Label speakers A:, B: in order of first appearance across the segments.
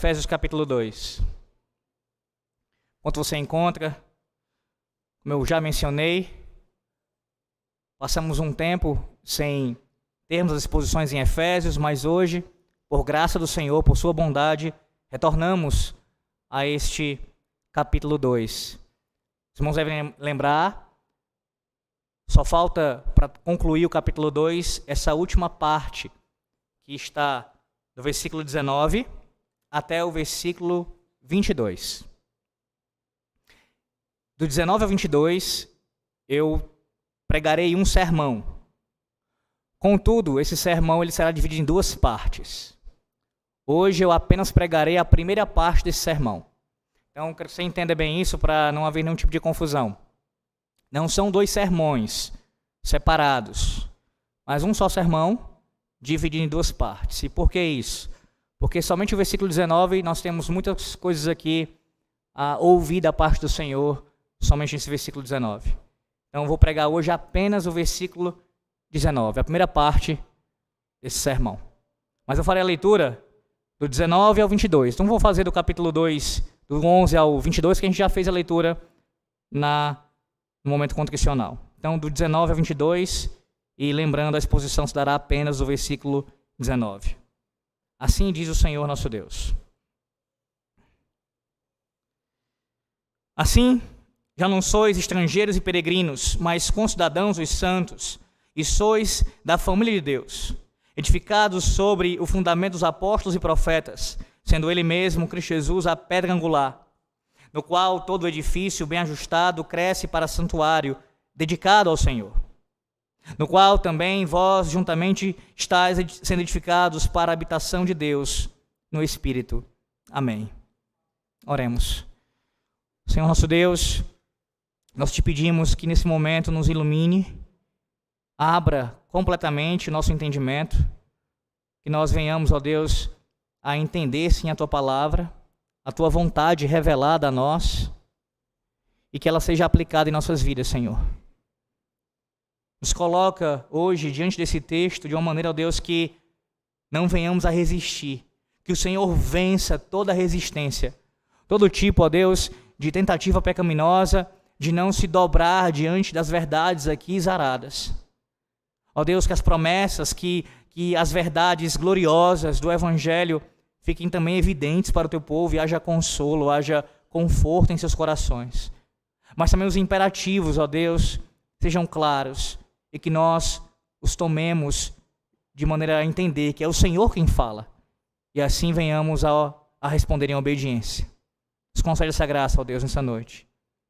A: Efésios capítulo 2. Enquanto você encontra, como eu já mencionei, passamos um tempo sem termos as exposições em Efésios, mas hoje, por graça do Senhor, por sua bondade, retornamos a este capítulo 2. Os irmãos devem lembrar, só falta para concluir o capítulo 2, essa última parte, que está do versículo 19 até o versículo 22. Do 19 ao 22, eu pregarei um sermão. Contudo, esse sermão ele será dividido em duas partes. Hoje eu apenas pregarei a primeira parte desse sermão. Então, quero que você entenda bem isso para não haver nenhum tipo de confusão. Não são dois sermões separados, mas um só sermão dividido em duas partes. E por que isso? Porque somente o versículo 19 nós temos muitas coisas aqui a ouvir da parte do Senhor, somente nesse versículo 19. Então eu vou pregar hoje apenas o versículo 19, a primeira parte desse sermão. Mas eu farei a leitura do 19 ao 22. Então vou fazer do capítulo 2, do 11 ao 22, que a gente já fez a leitura no momento contricional. Então do 19 ao 22, e lembrando, a exposição se dará apenas do versículo 19. Assim diz o Senhor nosso Deus. Assim, já não sois estrangeiros e peregrinos, mas concidadãos dos santos, e sois da família de Deus, edificados sobre o fundamento dos apóstolos e profetas, sendo ele mesmo, Cristo Jesus, a pedra angular, no qual todo o edifício bem ajustado cresce para santuário, dedicado ao Senhor, no qual também vós juntamente estáis sendo edificados para a habitação de Deus no Espírito. Amém. Oremos. Senhor nosso Deus, nós te pedimos que nesse momento nos ilumine, abra completamente o nosso entendimento, que nós venhamos, ó Deus, a entender sim a tua palavra, a tua vontade revelada a nós, e que ela seja aplicada em nossas vidas, Senhor. Nos coloca hoje diante desse texto de uma maneira, ó Deus, que não venhamos a resistir, que o Senhor vença toda resistência, todo tipo, ó Deus, de tentativa pecaminosa, de não se dobrar diante das verdades aqui exaradas. Ó Deus, que as promessas, que as verdades gloriosas do Evangelho fiquem também evidentes para o teu povo e haja consolo, haja conforto em seus corações. Mas também os imperativos, ó Deus, sejam claros e que nós os tomemos de maneira a entender que é o Senhor quem fala e assim venhamos a responder em obediência. Nos concede essa graça, ó Deus, nessa noite.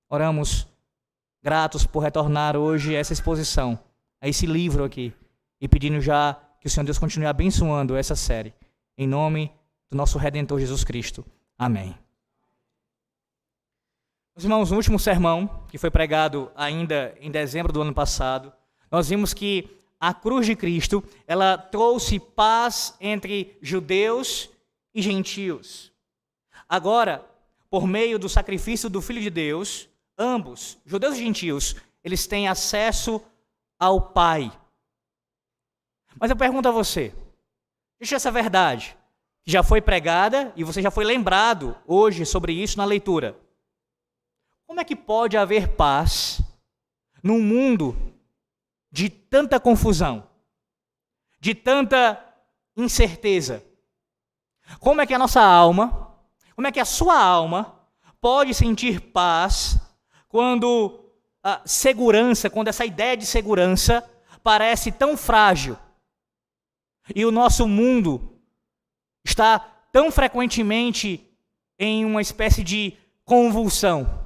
A: Oramos gratos por retornar hoje a essa exposição, a esse livro aqui, e pedindo já que o Senhor Deus continue abençoando essa série. Em nome do nosso Redentor Jesus Cristo. Amém. Meus irmãos, no último sermão, que foi pregado ainda em dezembro do ano passado, nós vimos que a cruz de Cristo, ela trouxe paz entre judeus e gentios. Agora, por meio do sacrifício do Filho de Deus, ambos, judeus e gentios, eles têm acesso ao Pai. Mas eu pergunto a você, deixa essa verdade, que já foi pregada e você já foi lembrado hoje sobre isso na leitura. Como é que pode haver paz num mundo de tanta confusão, de tanta incerteza? Como é que a nossa alma, como é que a sua alma pode sentir paz quando a segurança, quando essa ideia de segurança parece tão frágil e o nosso mundo está tão frequentemente em uma espécie de convulsão?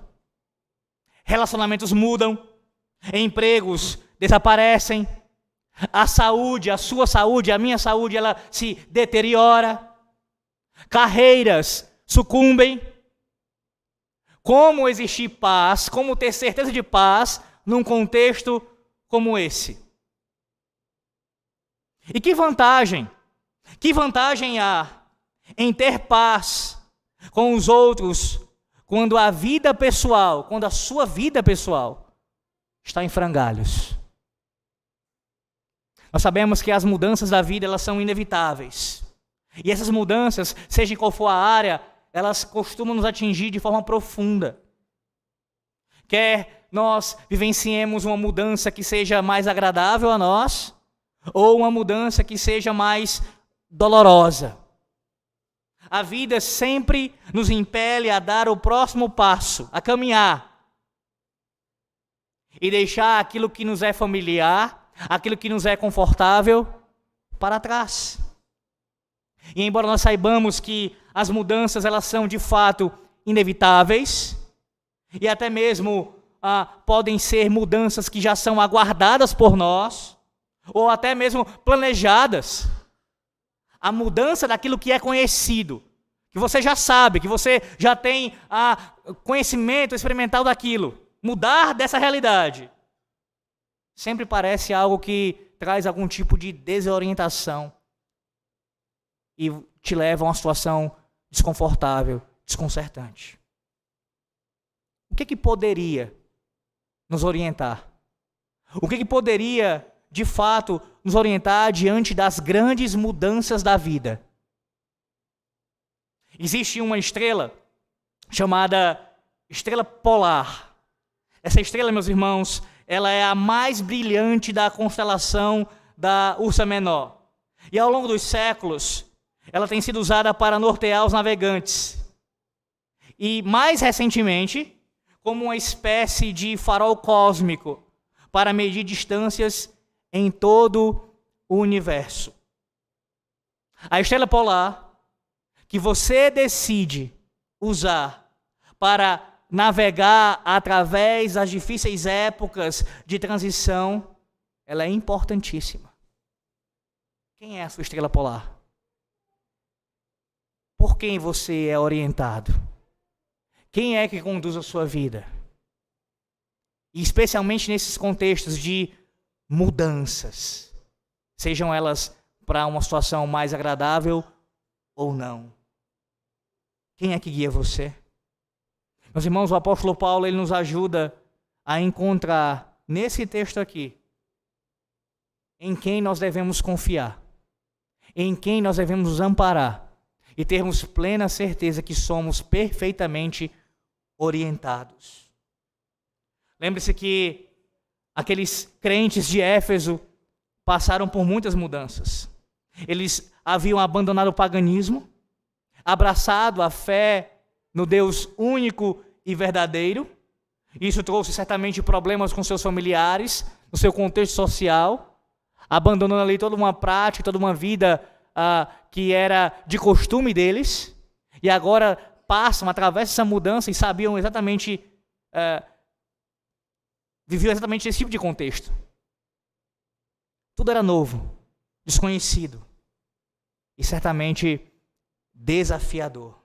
A: Relacionamentos mudam, empregos desaparecem, a saúde, a sua saúde, a minha saúde, ela se deteriora, carreiras sucumbem. Como existir paz, como ter certeza de paz num contexto como esse? E que vantagem há em ter paz com os outros quando a vida pessoal, quando a sua vida pessoal está em frangalhos? Nós sabemos que as mudanças da vida, elas são inevitáveis. E essas mudanças, seja em qual for a área, elas costumam nos atingir de forma profunda. Quer nós vivenciemos uma mudança que seja mais agradável a nós, ou uma mudança que seja mais dolorosa. A vida sempre nos impele a dar o próximo passo, a caminhar. E deixar aquilo que nos é familiar, aquilo que nos é confortável, para trás. E embora nós saibamos que as mudanças elas são de fato inevitáveis, e até mesmo podem ser mudanças que já são aguardadas por nós, ou até mesmo planejadas, a mudança daquilo que é conhecido, que você já sabe, que você já tem conhecimento experimental daquilo, mudar dessa realidade, sempre parece algo que traz algum tipo de desorientação e te leva a uma situação desconfortável, desconcertante. O que poderia nos orientar? O que poderia, de fato, nos orientar diante das grandes mudanças da vida? Existe uma estrela chamada estrela polar. Essa estrela, meus irmãos, ela é a mais brilhante da constelação da Ursa Menor. E ao longo dos séculos, ela tem sido usada para nortear os navegantes. E mais recentemente, como uma espécie de farol cósmico para medir distâncias em todo o universo. A estrela polar que você decide usar para navegar através das difíceis épocas de transição, ela é importantíssima. Quem é a sua estrela polar? Por quem você é orientado? Quem é que conduz a sua vida? E especialmente nesses contextos de mudanças, sejam elas para uma situação mais agradável ou não. Quem é que guia você? Meus irmãos, o apóstolo Paulo ele nos ajuda a encontrar nesse texto aqui em quem nós devemos confiar, em quem nós devemos nos amparar e termos plena certeza que somos perfeitamente orientados. Lembre-se que aqueles crentes de Éfeso passaram por muitas mudanças. Eles haviam abandonado o paganismo, abraçado a fé no Deus único e verdadeiro. Isso trouxe certamente problemas com seus familiares, no seu contexto social, abandonando ali toda uma prática, toda uma vida que era de costume deles, e agora passam, através dessa mudança e sabiam exatamente, viviam exatamente esse tipo de contexto. Tudo era novo, desconhecido e certamente desafiador.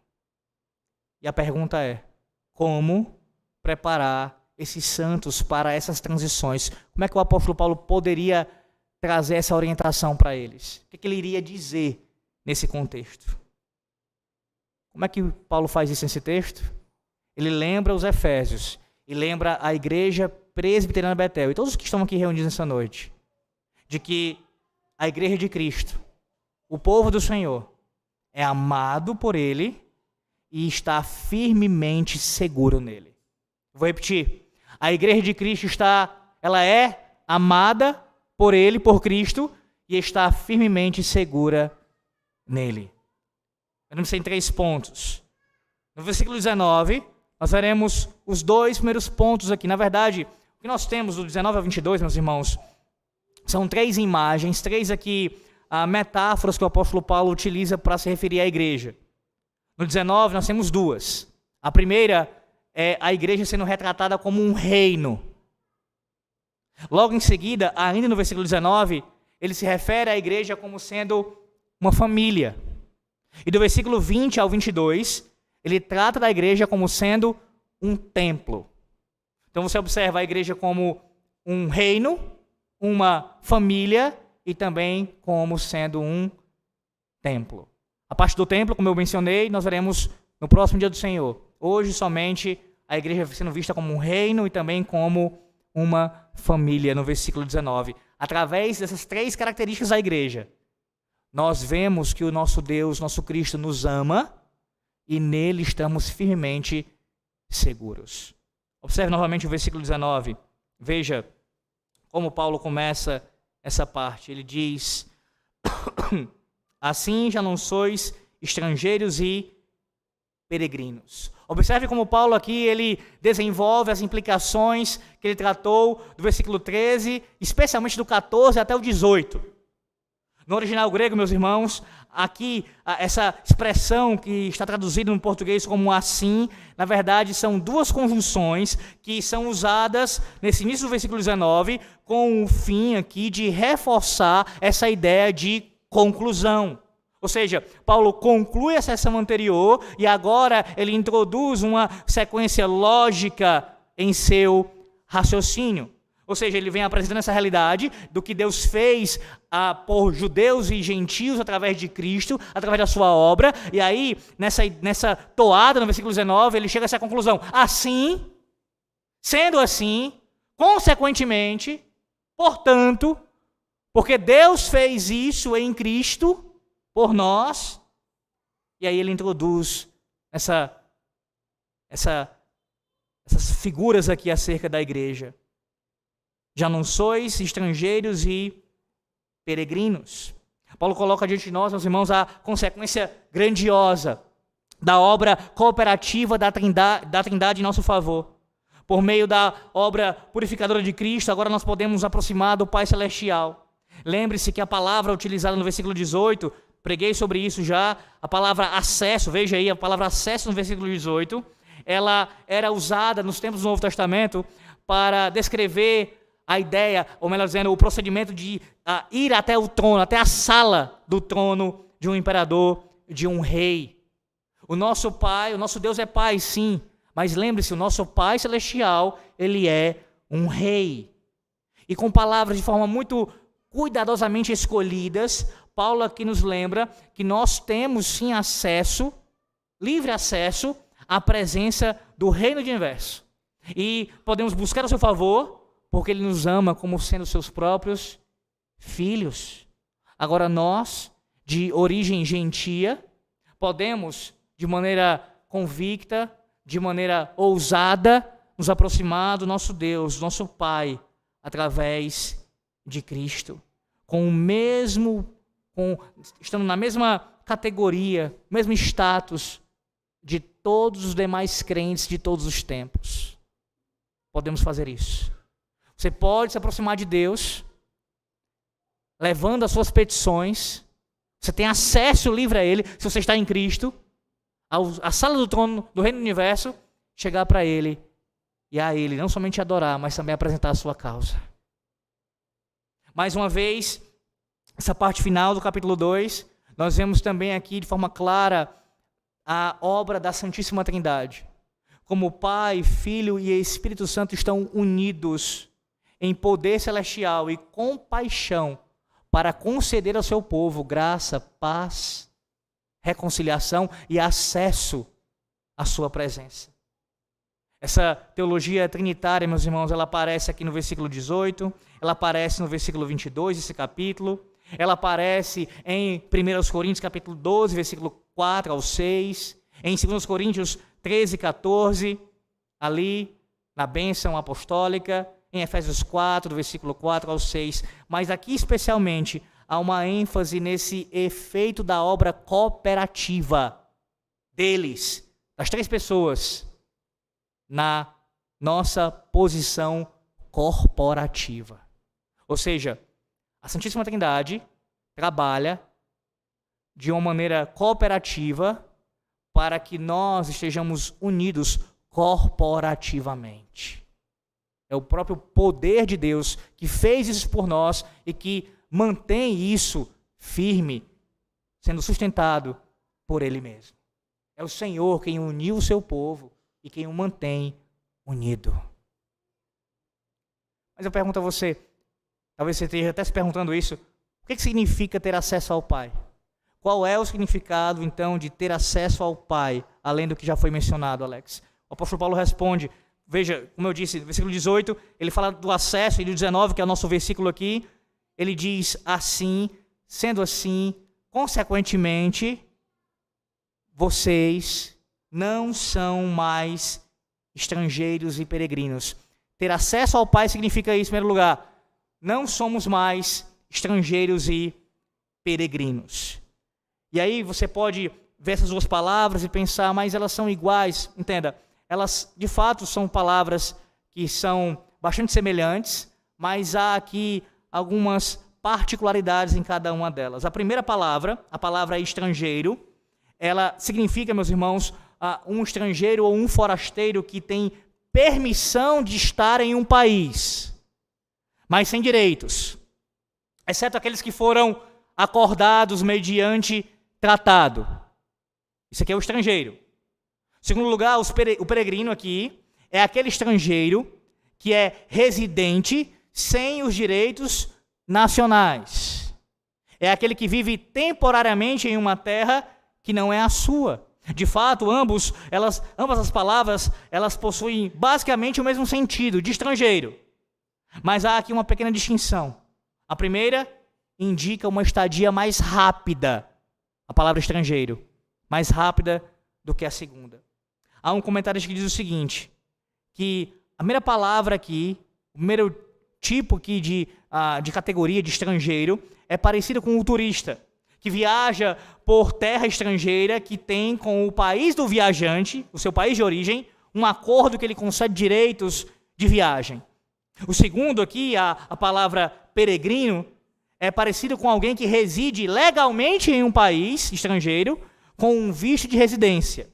A: E a pergunta é, como preparar esses santos para essas transições? Como é que o apóstolo Paulo poderia trazer essa orientação para eles? O que ele iria dizer nesse contexto? Como é que Paulo faz isso nesse texto? Ele lembra os Efésios e lembra a igreja presbiteriana Betel e todos os que estão aqui reunidos nessa noite, de que a igreja de Cristo, o povo do Senhor, é amado por Ele e está firmemente seguro nele. Vou repetir. A igreja de Cristo ela é amada por Ele, por Cristo, e está firmemente segura nele. Vamos em 3 pontos. No versículo 19, nós veremos os 2 primeiros pontos aqui. Na verdade, o que nós temos do 19 ao 22, meus irmãos, são 3 imagens, 3 aqui metáforas que o apóstolo Paulo utiliza para se referir à igreja. No 19, nós temos 2. A primeira é a igreja sendo retratada como um reino. Logo em seguida, ainda no versículo 19, ele se refere à igreja como sendo uma família. E do versículo 20 ao 22, ele trata da igreja como sendo um templo. Então você observa a igreja como um reino, uma família e também como sendo um templo. A parte do templo, como eu mencionei, nós veremos no próximo dia do Senhor. Hoje somente a igreja sendo vista como um reino e também como uma família, no versículo 19. Através dessas 3 características da igreja, nós vemos que o nosso Deus, nosso Cristo, nos ama e nele estamos firmemente seguros. Observe novamente o versículo 19. Veja como Paulo começa essa parte. Ele diz: assim já não sois estrangeiros e peregrinos. Observe como Paulo aqui ele desenvolve as implicações que ele tratou do versículo 13, especialmente do 14 até o 18. No original grego, meus irmãos, aqui essa expressão que está traduzida no português como assim, na verdade são duas conjunções que são usadas nesse início do versículo 19 com o fim aqui de reforçar essa ideia de conclusão. Ou seja, Paulo conclui a sessão anterior e agora ele introduz uma sequência lógica em seu raciocínio. Ou seja, ele vem apresentando essa realidade do que Deus fez por judeus e gentios através de Cristo, através da sua obra. E aí, nessa toada, no versículo 19, ele chega a essa conclusão. Assim, sendo assim, consequentemente, portanto, porque Deus fez isso em Cristo por nós, e aí ele introduz essas figuras aqui acerca da igreja. Já não sois estrangeiros e peregrinos. Paulo coloca diante de nós, meus irmãos, a consequência grandiosa da obra cooperativa da Trindade em nosso favor. Por meio da obra purificadora de Cristo, agora nós podemos nos aproximar do Pai Celestial. Lembre-se que a palavra utilizada no versículo 18, preguei sobre isso já, a palavra acesso, veja aí, a palavra acesso no versículo 18, ela era usada nos tempos do Novo Testamento para descrever a ideia, ou melhor dizendo, o procedimento de ir até o trono, até a sala do trono de um imperador, de um rei. O nosso Pai, o nosso Deus é Pai, sim, mas lembre-se, o nosso Pai Celestial, ele é um rei. E com palavras de forma muito cuidadosamente escolhidas, Paulo aqui nos lembra que nós temos sim acesso, livre acesso, à presença do reino do universo. E podemos buscar o seu favor, porque ele nos ama como sendo seus próprios filhos. Agora nós, de origem gentia, podemos, de maneira convicta, de maneira ousada, nos aproximar do nosso Deus, do nosso Pai, através de Cristo. Estando na mesma categoria, mesmo status de todos os demais crentes de todos os tempos. Podemos fazer isso. Você pode se aproximar de Deus, levando as suas petições. Você tem acesso livre a Ele, se você está em Cristo, à sala do trono do Reino do Universo, chegar para Ele e a Ele não somente adorar, mas também apresentar a sua causa. Mais uma vez, essa parte final do capítulo 2, nós vemos também aqui de forma clara a obra da Santíssima Trindade. Como Pai, Filho e Espírito Santo estão unidos em poder celestial e compaixão para conceder ao seu povo graça, paz, reconciliação e acesso à sua presença. Essa teologia trinitária, meus irmãos, ela aparece aqui no versículo 18, ela aparece no versículo 22 desse capítulo, ela aparece em 1 Coríntios capítulo 12, versículo 4 ao 6, em 2 Coríntios 13, 14, ali na bênção apostólica, em Efésios 4, do versículo 4 ao 6, mas aqui especialmente há uma ênfase nesse efeito da obra cooperativa deles, das três pessoas, na nossa posição corporativa. Ou seja, a Santíssima Trindade trabalha de uma maneira cooperativa para que nós estejamos unidos corporativamente. É o próprio poder de Deus que fez isso por nós e que mantém isso firme, sendo sustentado por Ele mesmo. É o Senhor quem uniu o seu povo e quem o mantém unido. Mas eu pergunto a você, talvez você esteja até se perguntando isso, o que significa ter acesso ao Pai? Qual é o significado, então, de ter acesso ao Pai, além do que já foi mencionado, Alex? O apóstolo Paulo responde, veja, como eu disse, no versículo 18, ele fala do acesso, e no 19, que é o nosso versículo aqui, ele diz assim, sendo assim, consequentemente, vocês não são mais estrangeiros e peregrinos. Ter acesso ao Pai significa isso, em primeiro lugar. Não somos mais estrangeiros e peregrinos. E aí você pode ver essas duas palavras e pensar, mas elas são iguais. Entenda, elas de fato são palavras que são bastante semelhantes, mas há aqui algumas particularidades em cada uma delas. A primeira palavra, a palavra estrangeiro, ela significa, meus irmãos, um estrangeiro ou um forasteiro que tem permissão de estar em um país, mas sem direitos, exceto aqueles que foram acordados mediante tratado. Isso aqui é o estrangeiro. Em segundo lugar, o peregrino aqui é aquele estrangeiro que é residente sem os direitos nacionais. É aquele que vive temporariamente em uma terra que não é a sua. De fato, ambas as palavras, elas possuem basicamente o mesmo sentido, de estrangeiro. Mas há aqui uma pequena distinção. A primeira indica uma estadia mais rápida, a palavra estrangeiro, mais rápida do que a segunda. Há um comentário que diz o seguinte, que a primeira palavra aqui, o primeiro tipo aqui de categoria de estrangeiro é parecido com o turista, que viaja por terra estrangeira, que tem com o país do viajante, o seu país de origem, um acordo que ele concede direitos de viagem. O segundo aqui, a palavra peregrino, é parecido com alguém que reside legalmente em um país estrangeiro com um visto de residência.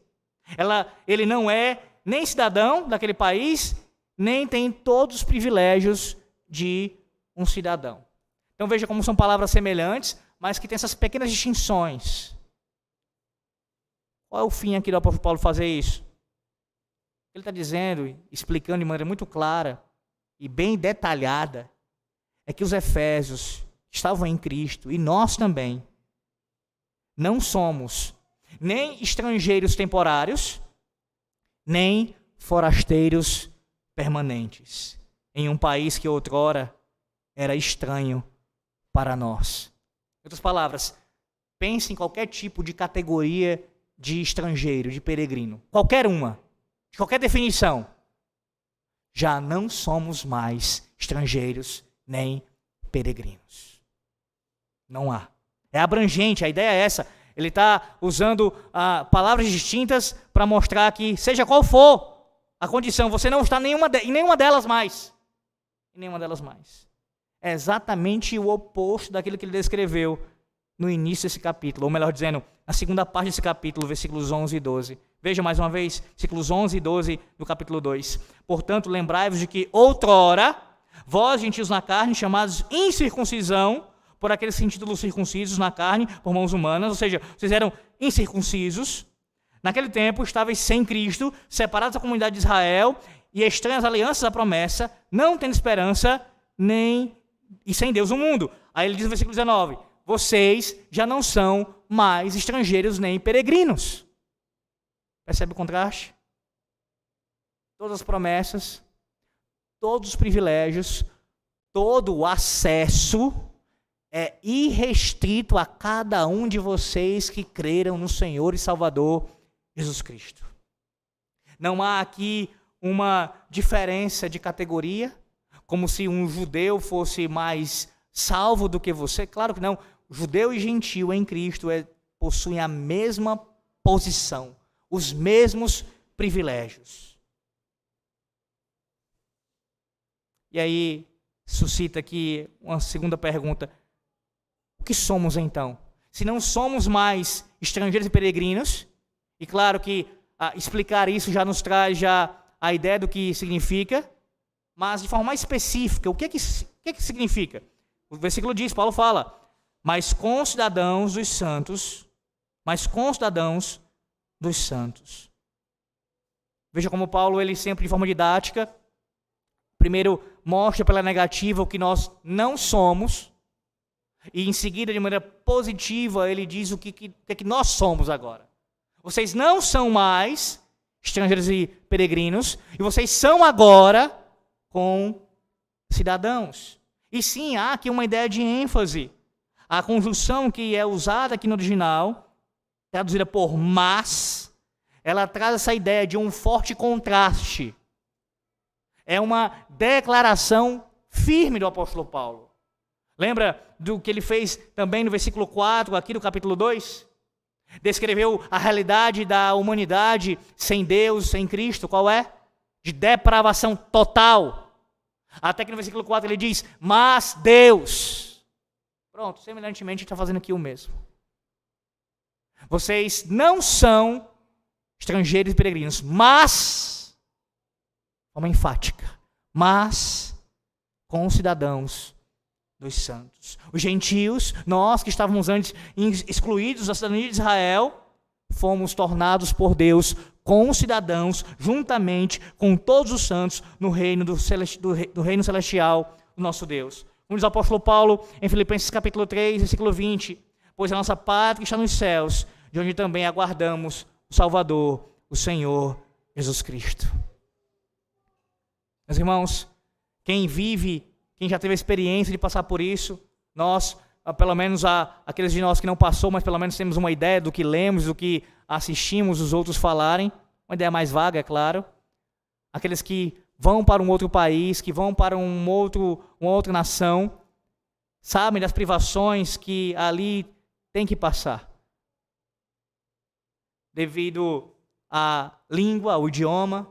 A: Ele não é nem cidadão daquele país, nem tem todos os privilégios de um cidadão. Então veja como são palavras semelhantes, mas que tem essas pequenas distinções. Qual é o fim aqui do apóstolo Paulo fazer isso? Ele está dizendo, explicando de maneira muito clara e bem detalhada, é que os efésios estavam em Cristo, e nós também, não somos nem estrangeiros temporários, nem forasteiros permanentes, em um país que outrora era estranho para nós. Em outras palavras, pense em qualquer tipo de categoria de estrangeiro, de peregrino, qualquer uma, de qualquer definição. Já não somos mais estrangeiros nem peregrinos. Não há. É abrangente, a ideia é essa. Ele está usando palavras distintas para mostrar que, seja qual for a condição, você não está em nenhuma delas mais. Em nenhuma delas mais. É exatamente o oposto daquilo que ele descreveu no início desse capítulo, ou melhor dizendo, na segunda parte desse capítulo, versículos 11 e 12. Veja mais uma vez, versículos 11 e 12 do capítulo 2. Portanto, lembrai-vos de que outrora, vós, gentios na carne, chamados incircuncisão, por aqueles títulos circuncisos na carne, por mãos humanas, ou seja, vocês eram incircuncisos. Naquele tempo, estáveis sem Cristo, separados da comunidade de Israel, e estranhas alianças à promessa, não tendo esperança, e sem Deus no mundo. Aí ele diz no versículo 19, vocês já não são mais estrangeiros nem peregrinos. Percebe o contraste? Todas as promessas, todos os privilégios, todo o acesso é irrestrito a cada um de vocês que creram no Senhor e Salvador Jesus Cristo. Não há aqui uma diferença de categoria, como se um judeu fosse mais salvo do que você. Claro que não. Judeu e gentil em Cristo possuem a mesma posição, os mesmos privilégios. E aí suscita aqui uma segunda pergunta. O que somos então? Se não somos mais estrangeiros e peregrinos, e claro que explicar isso já nos traz a ideia do que significa, mas de forma mais específica, o que é que significa? O versículo diz, Paulo fala, mas concidadãos dos santos, Veja como Paulo, ele sempre de forma didática, primeiro mostra pela negativa o que nós não somos, e em seguida, de maneira positiva, ele diz o que nós somos agora. Vocês não são mais estrangeiros e peregrinos, e vocês são agora com cidadãos. E sim, há aqui uma ideia de ênfase. A conjunção que é usada aqui no original, traduzida por mas, ela traz essa ideia de um forte contraste. É uma declaração firme do apóstolo Paulo. Lembra do que ele fez também no versículo 4, aqui do capítulo 2? Descreveu a realidade da humanidade sem Deus, sem Cristo. Qual é? De depravação total. Até que no versículo 4 ele diz, mas Deus. Pronto, semelhantemente está fazendo aqui o mesmo. Vocês não são estrangeiros e peregrinos, mas, uma enfática, mas concidadãos dos santos. Os gentios, nós que estávamos antes excluídos da cidadania de Israel, fomos tornados por Deus concidadãos, juntamente com todos os santos, no reino do reino celestial do nosso Deus. Como diz o apóstolo Paulo em Filipenses capítulo 3, versículo 20, pois a nossa pátria está nos céus, de onde também aguardamos o Salvador, o Senhor Jesus Cristo. Meus irmãos, quem já teve a experiência de passar por isso, nós, pelo menos aqueles de nós que não passou, mas pelo menos temos uma ideia do que lemos, do que assistimos os outros falarem, uma ideia mais vaga, é claro. Aqueles que vão para um outro país, que vão para uma outra nação, sabem das privações que ali tem que passar. Devido à língua, ao idioma,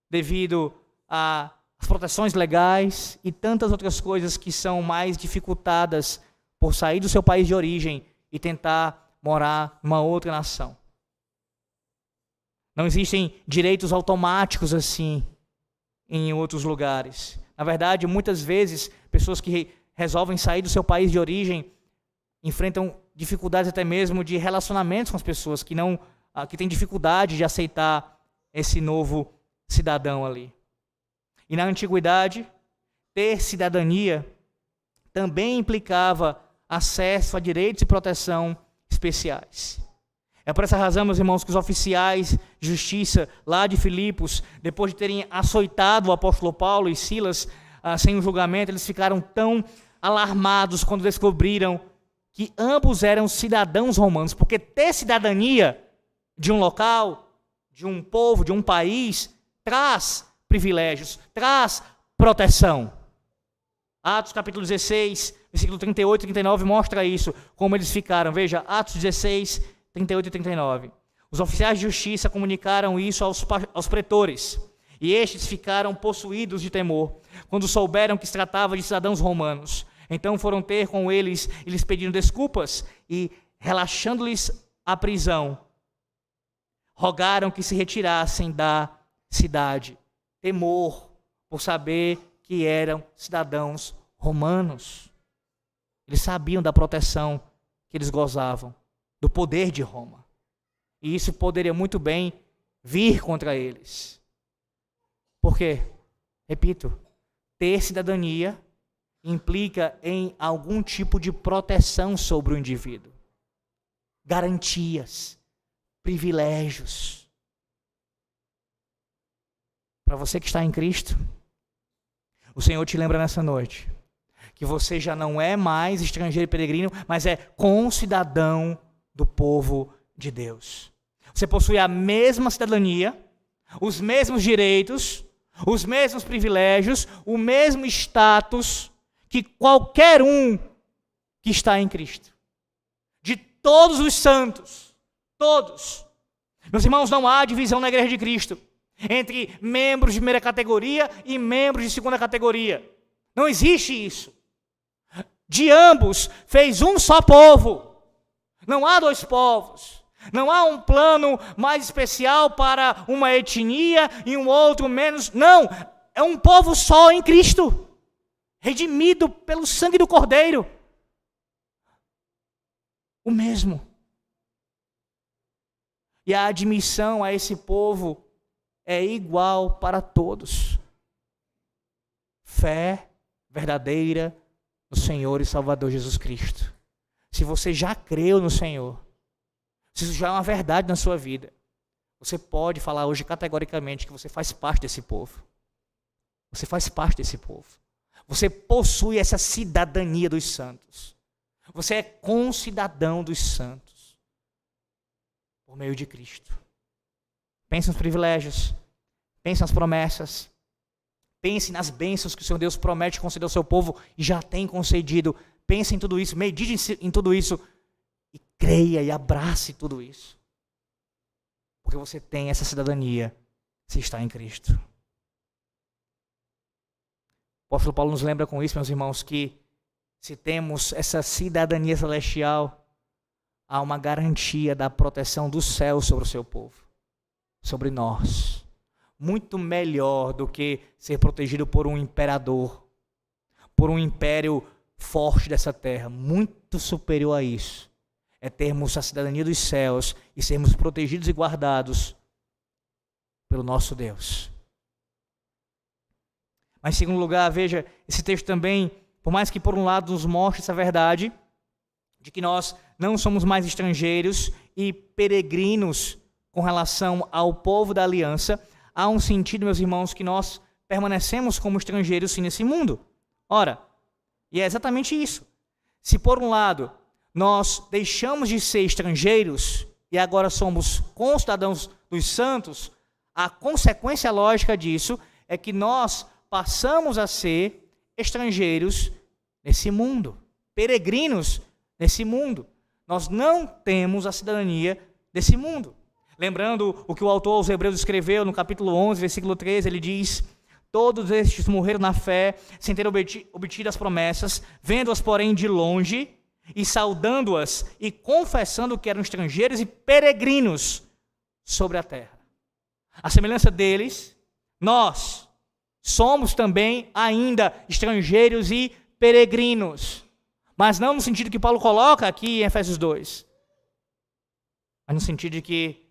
A: devido às proteções legais e tantas outras coisas que são mais dificultadas por sair do seu país de origem e tentar morar numa outra nação. Não existem direitos automáticos assim em outros lugares. Na verdade, muitas vezes, pessoas que resolvem sair do seu país de origem enfrentam dificuldades até mesmo de relacionamentos com as pessoas que têm dificuldade de aceitar esse novo cidadão ali. E na antiguidade, ter cidadania também implicava acesso a direitos e proteção especiais. É por essa razão, meus irmãos, que os oficiais de justiça lá de Filipos, depois de terem açoitado o apóstolo Paulo e Silas sem um julgamento, eles ficaram tão alarmados quando descobriram que ambos eram cidadãos romanos, porque ter cidadania de um local, de um povo, de um país, traz privilégios, traz proteção. Atos capítulo 16, versículo 38 e 39 mostra isso, como eles ficaram. Veja, Atos 16, 38 e 39. Os oficiais de justiça comunicaram isso aos pretores, e estes ficaram possuídos de temor, quando souberam que se tratava de cidadãos romanos. Então foram ter com eles, e lhes pediram desculpas, e relaxando-lhes a prisão, rogaram que se retirassem da cidade. Temor por saber que eram cidadãos romanos. Eles sabiam da proteção que eles gozavam, do poder de Roma. E isso poderia muito bem vir contra eles. Por quê? Repito, ter cidadania implica em algum tipo de proteção sobre o indivíduo. Garantias, privilégios. Para você que está em Cristo, o Senhor te lembra nessa noite que você já não é mais estrangeiro e peregrino, mas é concidadão do povo de Deus. Você possui a mesma cidadania, os mesmos direitos, os mesmos privilégios, o mesmo status que qualquer um que está em Cristo. De todos os santos, todos. Meus irmãos, não há divisão na igreja de Cristo entre membros de primeira categoria e membros de segunda categoria. Não existe isso. De ambos fez um só povo. Não há dois povos. Não há um plano mais especial para uma etnia e um outro menos. Não, é um povo só em Cristo, redimido pelo sangue do Cordeiro. O mesmo. E a admissão a esse povo é igual para todos. Fé verdadeira no Senhor e Salvador Jesus Cristo. Se você já creu no Senhor, se isso já é uma verdade na sua vida, você pode falar hoje categoricamente que você faz parte desse povo. Você faz parte desse povo. Você possui essa cidadania dos santos. Você é concidadão dos santos, por meio de Cristo. Pense nos privilégios, pense nas promessas, pense nas bênçãos que o Senhor Deus promete conceder ao seu povo e já tem concedido. Pense em tudo isso, medite em tudo isso e creia e abrace tudo isso. Porque você tem essa cidadania se está em Cristo. O apóstolo Paulo nos lembra com isso, meus irmãos, que se temos essa cidadania celestial, há uma garantia da proteção do céu sobre o seu povo, sobre nós. Muito melhor do que ser protegido por um imperador, por um império forte dessa terra. Muito superior a isso é termos a cidadania dos céus e sermos protegidos e guardados pelo nosso Deus. Mas em segundo lugar, veja, esse texto também, por mais que por um lado nos mostre essa verdade, de que nós não somos mais estrangeiros e peregrinos com relação ao povo da aliança, há um sentido, meus irmãos, que nós permanecemos como estrangeiros sim nesse mundo. Ora, e é exatamente isso. Se por um lado nós deixamos de ser estrangeiros e agora somos concidadãos dos santos, a consequência lógica disso é que nós passamos a ser estrangeiros nesse mundo, peregrinos nesse mundo. Nós não temos a cidadania desse mundo. Lembrando o que o autor aos Hebreus escreveu no capítulo 11, versículo 13, ele diz: todos estes morreram na fé, sem ter obtido as promessas, vendo-as, porém, de longe, e saudando-as, e confessando que eram estrangeiros e peregrinos sobre a terra. À semelhança deles, nós somos também ainda estrangeiros e peregrinos. Mas não no sentido que Paulo coloca aqui em Efésios 2. Mas no sentido de que,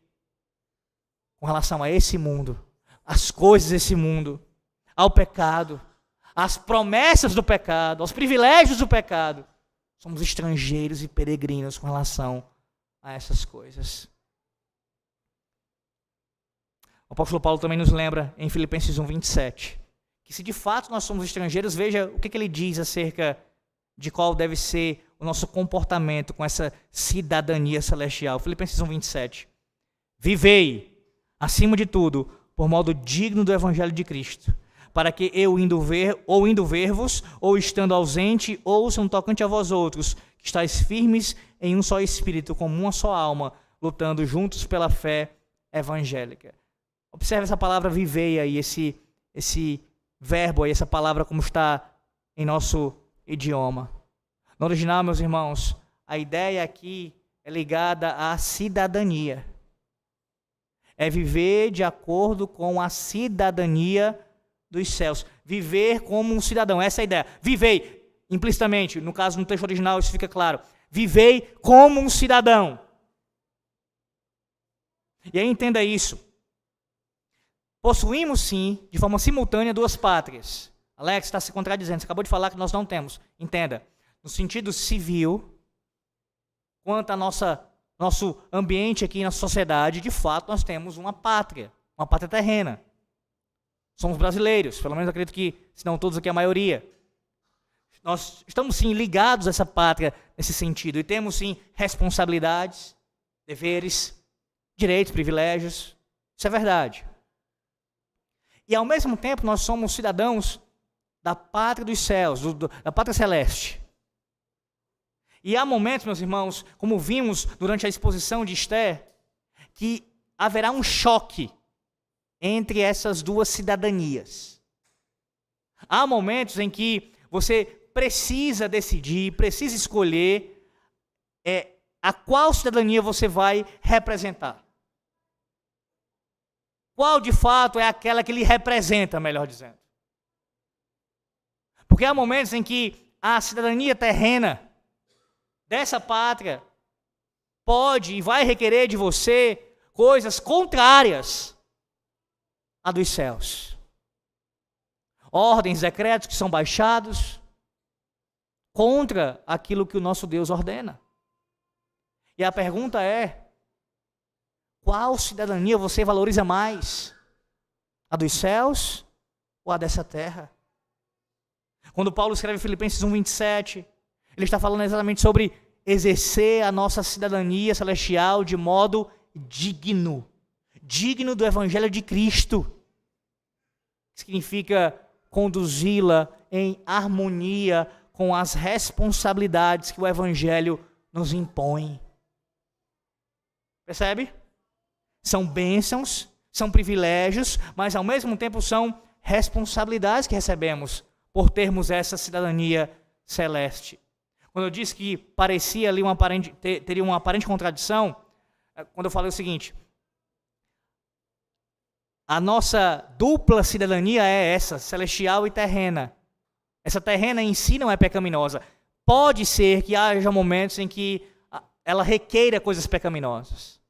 A: com relação a esse mundo, às coisas desse mundo, ao pecado, às promessas do pecado, aos privilégios do pecado, somos estrangeiros e peregrinos com relação a essas coisas. O apóstolo Paulo também nos lembra em Filipenses 1, 27, que se de fato nós somos estrangeiros, veja o que ele diz acerca de qual deve ser o nosso comportamento com essa cidadania celestial. Filipenses 1, 27. Vivei, acima de tudo, por modo digno do evangelho de Cristo, para que eu indo ver-vos, ou estando ausente, ouça no tocante a vós outros, que estáis firmes em um só espírito, como uma só alma, lutando juntos pela fé evangélica. Observe essa palavra vivei aí, esse verbo aí, essa palavra como está em nosso idioma. No original, meus irmãos, a ideia aqui é ligada à cidadania. É viver de acordo com a cidadania dos céus. Viver como um cidadão, essa é a ideia. Vivei, implicitamente, no caso no texto original isso fica claro. Vivei como um cidadão. E aí entenda isso. Possuímos sim, de forma simultânea, duas pátrias. Alex está se contradizendo, você acabou de falar que nós não temos. Entenda, no sentido civil, quanto ao nosso ambiente aqui na sociedade, de fato nós temos uma pátria terrena. Somos brasileiros, pelo menos acredito que, se não todos aqui, a maioria. Nós estamos sim ligados a essa pátria nesse sentido, e temos sim responsabilidades, deveres, direitos, privilégios. Isso é verdade. E ao mesmo tempo nós somos cidadãos da pátria dos céus, da pátria celeste. E há momentos, meus irmãos, como vimos durante a exposição de Esther, que haverá um choque entre essas duas cidadanias. Há momentos em que você precisa decidir, precisa escolher a qual cidadania você vai representar. Qual de fato é aquela que lhe representa, melhor dizendo. Porque há momentos em que a cidadania terrena dessa pátria pode e vai requerer de você coisas contrárias à dos céus. Ordens, decretos que são baixados contra aquilo que o nosso Deus ordena. E a pergunta é: qual cidadania você valoriza mais? A dos céus ou a dessa terra? Quando Paulo escreve Filipenses 1, 27, Ele está falando exatamente sobre exercer a nossa cidadania celestial de modo digno. Digno do Evangelho de Cristo. Significa conduzi-la em harmonia com as responsabilidades que o Evangelho nos impõe. Percebe? São bênçãos, são privilégios, mas ao mesmo tempo são responsabilidades que recebemos por termos essa cidadania celeste. Quando eu disse que parecia ali teria uma aparente contradição, quando eu falei o seguinte: a nossa dupla cidadania é essa, celestial e terrena. Essa terrena em si não é pecaminosa. Pode ser que haja momentos em que ela requeira coisas pecaminosas.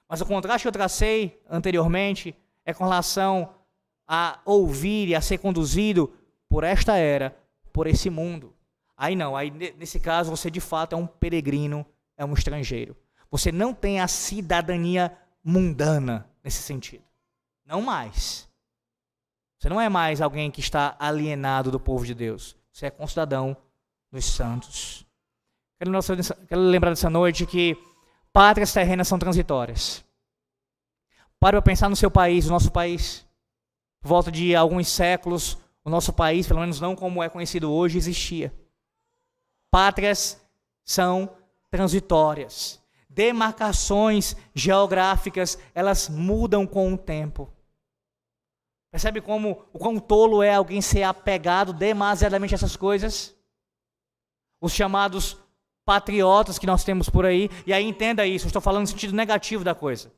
A: Mas o contraste que eu tracei anteriormente é com relação a ouvir e a ser conduzido por esta era, por esse mundo. Aí não, aí nesse caso você de fato é um peregrino, é um estrangeiro. Você não tem a cidadania mundana nesse sentido. Não mais. Você não é mais alguém que está alienado do povo de Deus. Você é concidadão dos santos. Quero lembrar dessa noite que pátrias terrenas são transitórias. Pare para pensar no seu país, o nosso país. Por volta de alguns séculos, o nosso país, pelo menos não como é conhecido hoje, existia. Pátrias são transitórias. Demarcações geográficas, elas mudam com o tempo. Percebe o quão tolo é alguém ser apegado demasiadamente a essas coisas? Os chamados patriotas que nós temos por aí, e aí entenda isso, eu estou falando no sentido negativo da coisa.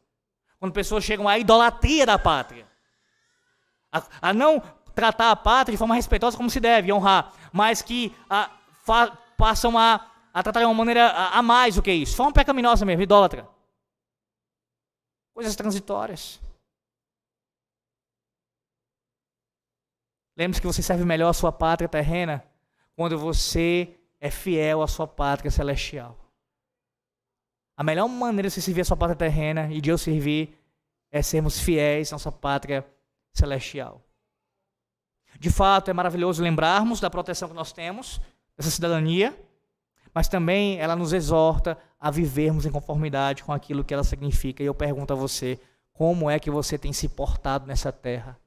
A: Quando pessoas chegam à idolatria da pátria, a não tratar a pátria de forma respeitosa como se deve, honrar, mas que passam a tratar de uma maneira a mais do que isso, forma pecaminosa mesmo, idólatra. Coisas transitórias. Lembre-se que você serve melhor a sua pátria terrena quando você é fiel à sua pátria celestial. A melhor maneira de você servir a sua pátria terrena e de eu servir é sermos fiéis à nossa pátria celestial. De fato, é maravilhoso lembrarmos da proteção que nós temos, dessa cidadania, mas também ela nos exorta a vivermos em conformidade com aquilo que ela significa. E eu pergunto a você, como é que você tem se portado nessa terra?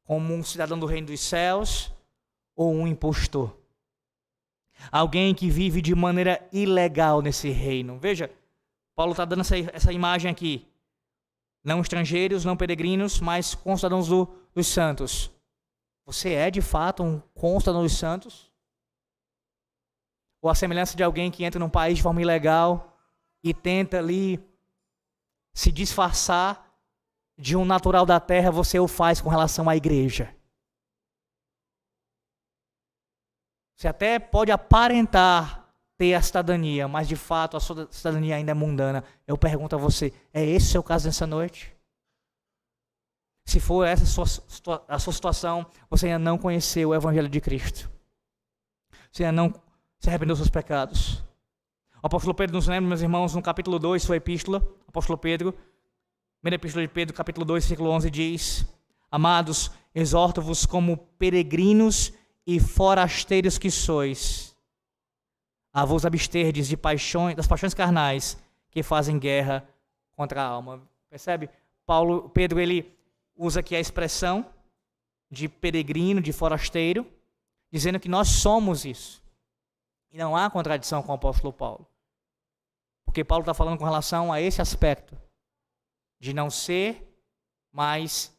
A: Como um cidadão do reino dos céus ou um impostor? Alguém que vive de maneira ilegal nesse reino. Veja, Paulo está dando essa imagem aqui. Não estrangeiros, não peregrinos, mas concidadãos dos santos. Você é de fato um concidadão dos santos? Ou a semelhança de alguém que entra num país de forma ilegal e tenta ali se disfarçar de um natural da terra, você o faz com relação à igreja. Você até pode aparentar ter a cidadania, mas de fato a sua cidadania ainda é mundana. Eu pergunto a você, é esse o seu caso nessa noite? Se for essa a sua situação, você ainda não conheceu o Evangelho de Cristo. Você ainda não se arrependeu dos seus pecados. O apóstolo Pedro nos lembra, meus irmãos, no capítulo 2, sua epístola, o apóstolo Pedro, primeira epístola de Pedro, capítulo 2, versículo 11, diz: Amados, exorto-vos como peregrinos e forasteiros que sois, a vos absterdes das paixões carnais que fazem guerra contra a alma. Percebe? Pedro, ele usa aqui a expressão de peregrino, de forasteiro, dizendo que nós somos isso. E não há contradição com o apóstolo Paulo. Porque Paulo está falando com relação a esse aspecto, de não ser mais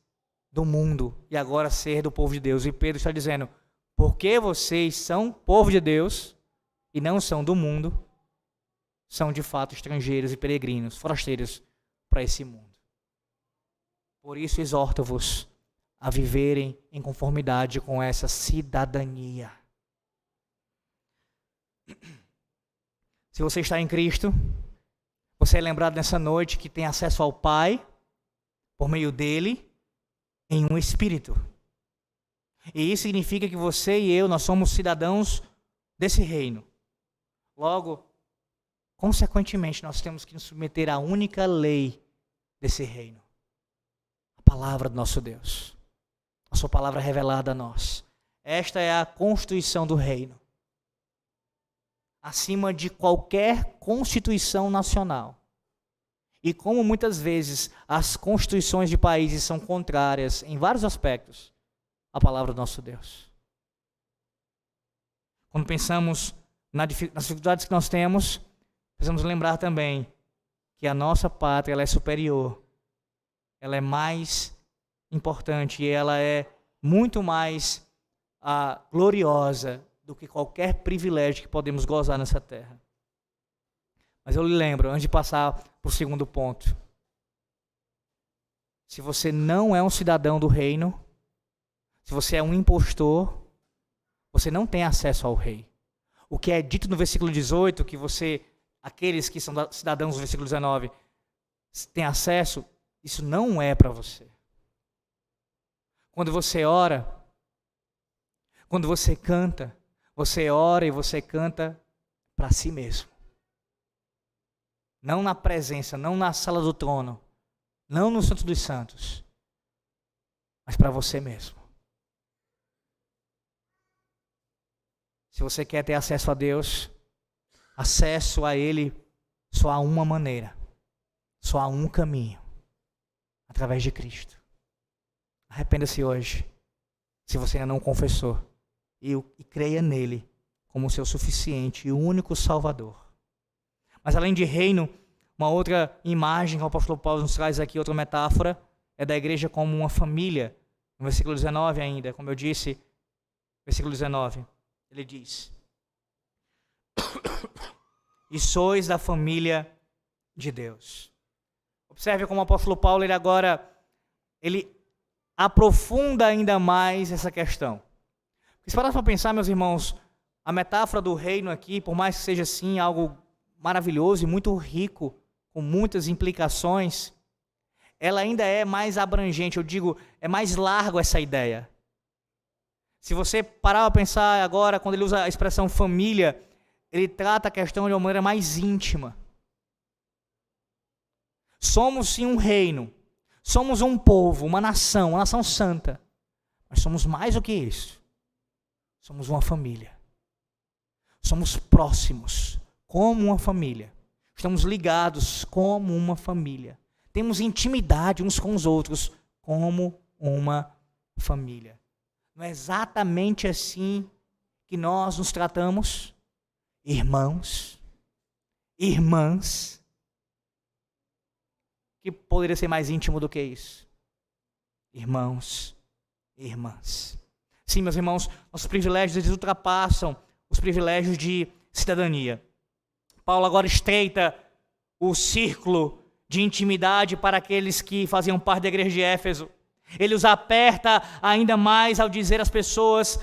A: do mundo e agora ser do povo de Deus. E Pedro está dizendo, porque vocês são povo de Deus e não são do mundo, são de fato estrangeiros e peregrinos, forasteiros para esse mundo. Por isso exorto-vos a viverem em conformidade com essa cidadania. Se você está em Cristo, você é lembrado nessa noite que tem acesso ao Pai, por meio dele, em um Espírito. E isso significa que você e eu, nós somos cidadãos desse reino. Logo, consequentemente, nós temos que nos submeter à única lei desse reino. A palavra do nosso Deus. A sua palavra revelada a nós. Esta é a constituição do reino. acima de qualquer constituição nacional. E como muitas vezes as constituições de países são contrárias em vários aspectos à palavra do nosso Deus. Quando pensamos nas dificuldades que nós temos, precisamos lembrar também que a nossa pátria ela é superior, ela é mais importante e ela é muito mais gloriosa do que qualquer privilégio que podemos gozar nessa terra. Mas eu lhe lembro, antes de passar para o segundo ponto, se você não é um cidadão do reino, se você é um impostor, você não tem acesso ao rei. O que é dito no versículo 18, que aqueles que são cidadãos do versículo 19, têm acesso, isso não é para você. Quando você ora, quando você canta, você ora e você canta para si mesmo. Não na presença, não na sala do trono, não no Santo dos Santos, mas para você mesmo. Se você quer ter acesso a Deus, acesso a Ele só há uma maneira, só há um caminho, através de Cristo. Arrependa-se hoje, se você ainda não confessou, e creia nele como seu suficiente e único Salvador. Mas além de reino, uma outra imagem que o apóstolo Paulo nos traz aqui, outra metáfora, é da igreja como uma família. No versículo 19 ainda, como eu disse, versículo 19, ele diz: e sois da família de Deus. Observe como o apóstolo Paulo, ele aprofunda ainda mais essa questão. Se parar para pensar, meus irmãos, a metáfora do reino aqui, por mais que seja assim algo maravilhoso e muito rico, com muitas implicações, ela ainda é mais abrangente, eu digo, é mais largo essa ideia. Se você parar para pensar agora, quando ele usa a expressão família, ele trata a questão de uma maneira mais íntima. Somos sim um reino, somos um povo, uma nação santa, mas somos mais do que isso. Somos uma família. Somos próximos, como uma família. Estamos ligados como uma família. Temos intimidade uns com os outros, como uma família. Não é exatamente assim que nós nos tratamos? Irmãos, irmãs. Que poderia ser mais íntimo do que isso? Irmãos, irmãs. Sim, meus irmãos, nossos privilégios eles ultrapassam os privilégios de cidadania. Paulo agora estreita o círculo de intimidade para aqueles que faziam parte da igreja de Éfeso. Ele os aperta ainda mais ao dizer às pessoas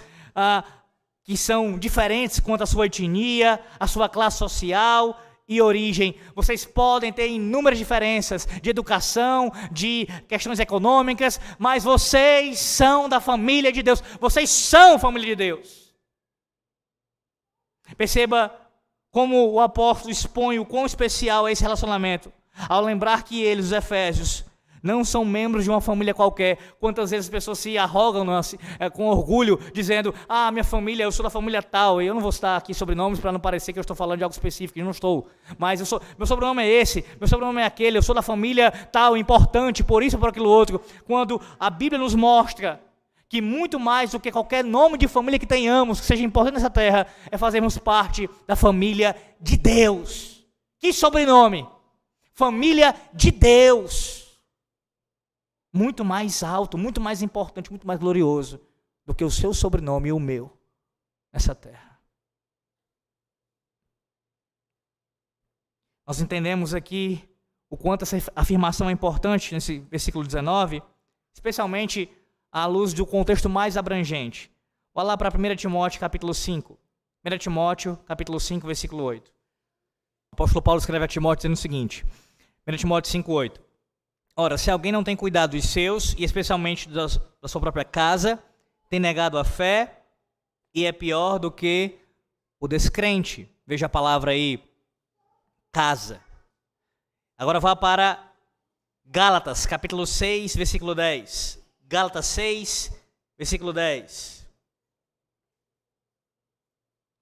A: que são diferentes quanto à sua etnia, à sua classe social e origem. Vocês podem ter inúmeras diferenças de educação, de questões econômicas, mas vocês são da família de Deus. Vocês são família de Deus. Perceba como o apóstolo expõe o quão especial é esse relacionamento, ao lembrar que eles, os efésios, não são membros de uma família qualquer. Quantas vezes as pessoas se arrogam com orgulho, dizendo: minha família, eu sou da família tal, e eu não vou citar aqui sobrenomes para não parecer que eu estou falando de algo específico, eu não estou, mas meu sobrenome é esse, meu sobrenome é aquele, eu sou da família tal, importante, por isso ou por aquilo outro, quando a Bíblia nos mostra que muito mais do que qualquer nome de família que tenhamos, que seja importante nessa terra, é fazermos parte da família de Deus. Que sobrenome? Família de Deus. Muito mais alto, muito mais importante, muito mais glorioso do que o seu sobrenome e o meu nessa terra. Nós entendemos aqui o quanto essa afirmação é importante nesse versículo 19, especialmente à luz do contexto mais abrangente. Vá lá para 1 Timóteo capítulo 5. 1 Timóteo capítulo 5, versículo 8. O apóstolo Paulo escreve a Timóteo dizendo o seguinte, 1 Timóteo 5, 8. Ora, se alguém não tem cuidado dos seus, e especialmente da sua própria casa, tem negado a fé, e é pior do que o descrente. Veja a palavra aí, casa. Agora vá para Gálatas, capítulo 6, versículo 10. Gálatas 6, versículo 10.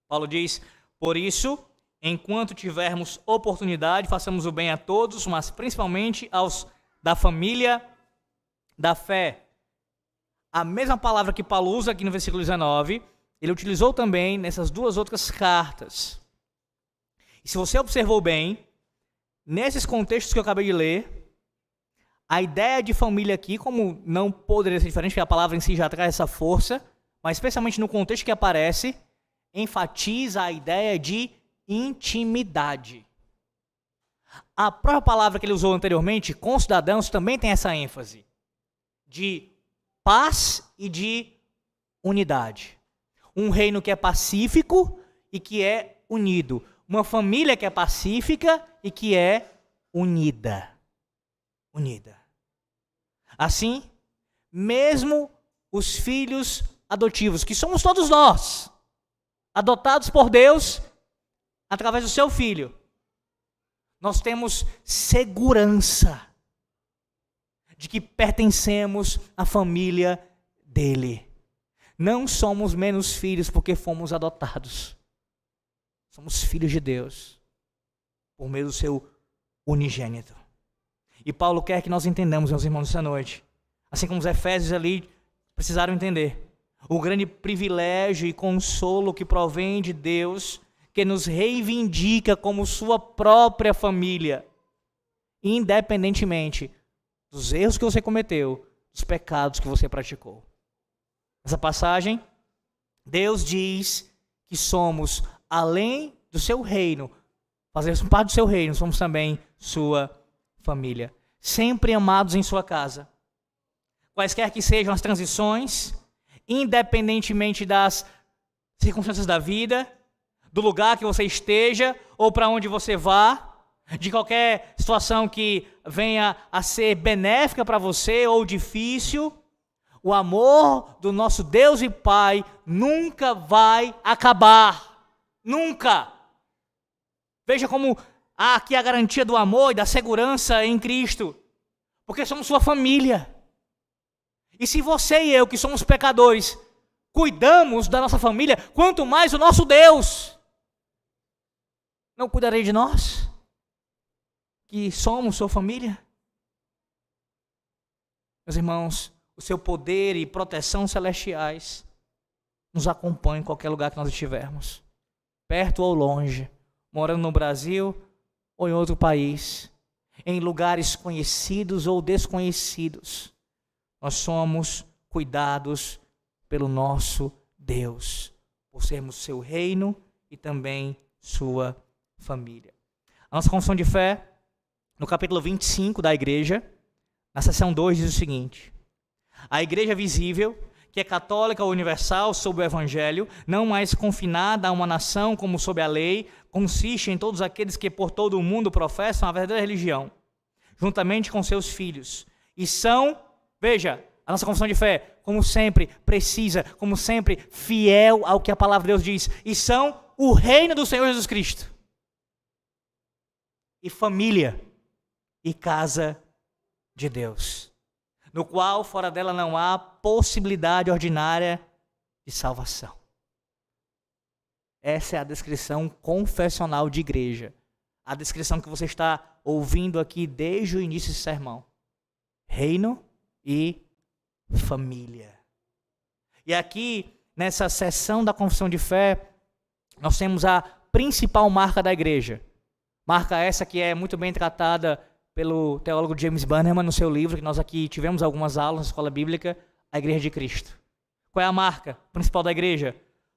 A: Paulo diz: por isso, enquanto tivermos oportunidade, façamos o bem a todos, mas principalmente aos da família da fé. A mesma palavra que Paulo usa aqui no versículo 19, ele utilizou também nessas duas outras cartas. E se você observou bem, nesses contextos que eu acabei de ler, a ideia de família aqui, como não poderia ser diferente, porque a palavra em si já traz essa força, mas especialmente no contexto que aparece, enfatiza a ideia de intimidade. A própria palavra que ele usou anteriormente, concidadãos, também tem essa ênfase de paz e de unidade. Um reino que é pacífico e que é unido. Uma família que é pacífica e que é unida. Unida. Assim, mesmo os filhos adotivos, que somos todos nós, adotados por Deus através do seu Filho, nós temos segurança de que pertencemos à família dele. Não somos menos filhos porque fomos adotados. Somos filhos de Deus por meio do seu unigênito. E Paulo quer que nós entendamos, meus irmãos, essa noite, assim como os Efésios ali precisaram entender, o grande privilégio e consolo que provém de Deus, que nos reivindica como sua própria família, independentemente dos erros que você cometeu, dos pecados que você praticou. Nessa passagem, Deus diz que somos, além do seu reino, fazemos parte do seu reino, somos também sua família. Sempre amados em sua casa. Quaisquer que sejam as transições, independentemente das circunstâncias da vida, do lugar que você esteja ou para onde você vá, de qualquer situação que venha a ser benéfica para você ou difícil, o amor do nosso Deus e Pai nunca vai acabar. Nunca. Veja como há aqui a garantia do amor e da segurança em Cristo, porque somos sua família. E se você e eu, que somos pecadores, cuidamos da nossa família, quanto mais o nosso Deus não cuidarei de nós, que somos sua família? Meus irmãos, o seu poder e proteção celestiais nos acompanham em qualquer lugar que nós estivermos, perto ou longe, morando no Brasil ou em outro país, em lugares conhecidos ou desconhecidos. Nós somos cuidados pelo nosso Deus, por sermos seu reino e também sua família. A nossa confissão de fé, no capítulo 25 da igreja, na seção 2, diz o seguinte: a igreja visível, que é católica ou universal sob o evangelho, não mais confinada a uma nação como sob a lei, consiste em todos aqueles que por todo o mundo professam a verdadeira religião, juntamente com seus filhos, e são, veja, a nossa confissão de fé, como sempre, precisa, como sempre, fiel ao que a palavra de Deus diz, e são o reino do Senhor Jesus Cristo, e família, e casa de Deus, no qual fora dela não há possibilidade ordinária de salvação. Essa é a descrição confessional de igreja, a descrição que você está ouvindo aqui desde o início desse sermão. Reino e família. E aqui, nessa seção da confissão de fé, nós temos a principal marca da igreja. Marca essa que é muito bem tratada pelo teólogo James Bannerman no seu livro, que nós aqui tivemos algumas aulas na escola bíblica, a Igreja de Cristo. Qual é a marca principal da igreja?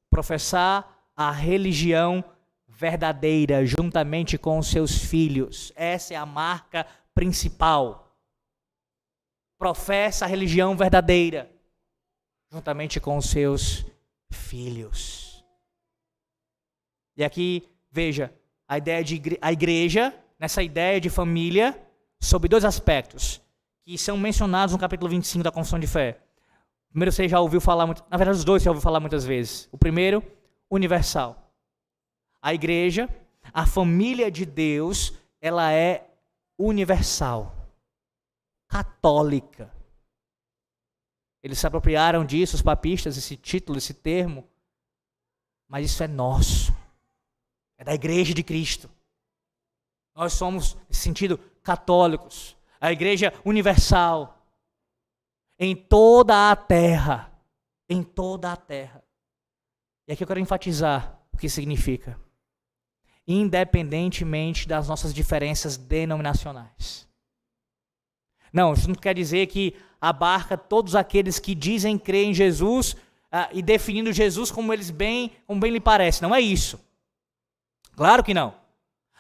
A: Professar a religião verdadeira juntamente com os seus filhos. Essa é a marca principal. Professa a religião verdadeira juntamente com os seus filhos. E aqui, veja, a ideia de a igreja, nessa ideia de família, sob dois aspectos, que são mencionados no capítulo 25 da Confissão de Fé. O primeiro você já ouviu falar, na verdade os dois você já ouviu falar muitas vezes. O primeiro, universal. A igreja, a família de Deus, ela é universal, católica. Eles se apropriaram disso, os papistas, esse título, esse termo, mas isso é nosso. é da igreja de Cristo. Nós somos, nesse sentido, católicos. A igreja universal. Em toda a terra. Em toda a terra. E aqui eu quero enfatizar o que significa. Independentemente das nossas diferenças denominacionais. Não, isso não quer dizer que abarca todos aqueles que dizem crer em Jesus e definindo Jesus como bem lhe parece. Não é isso. Claro que não.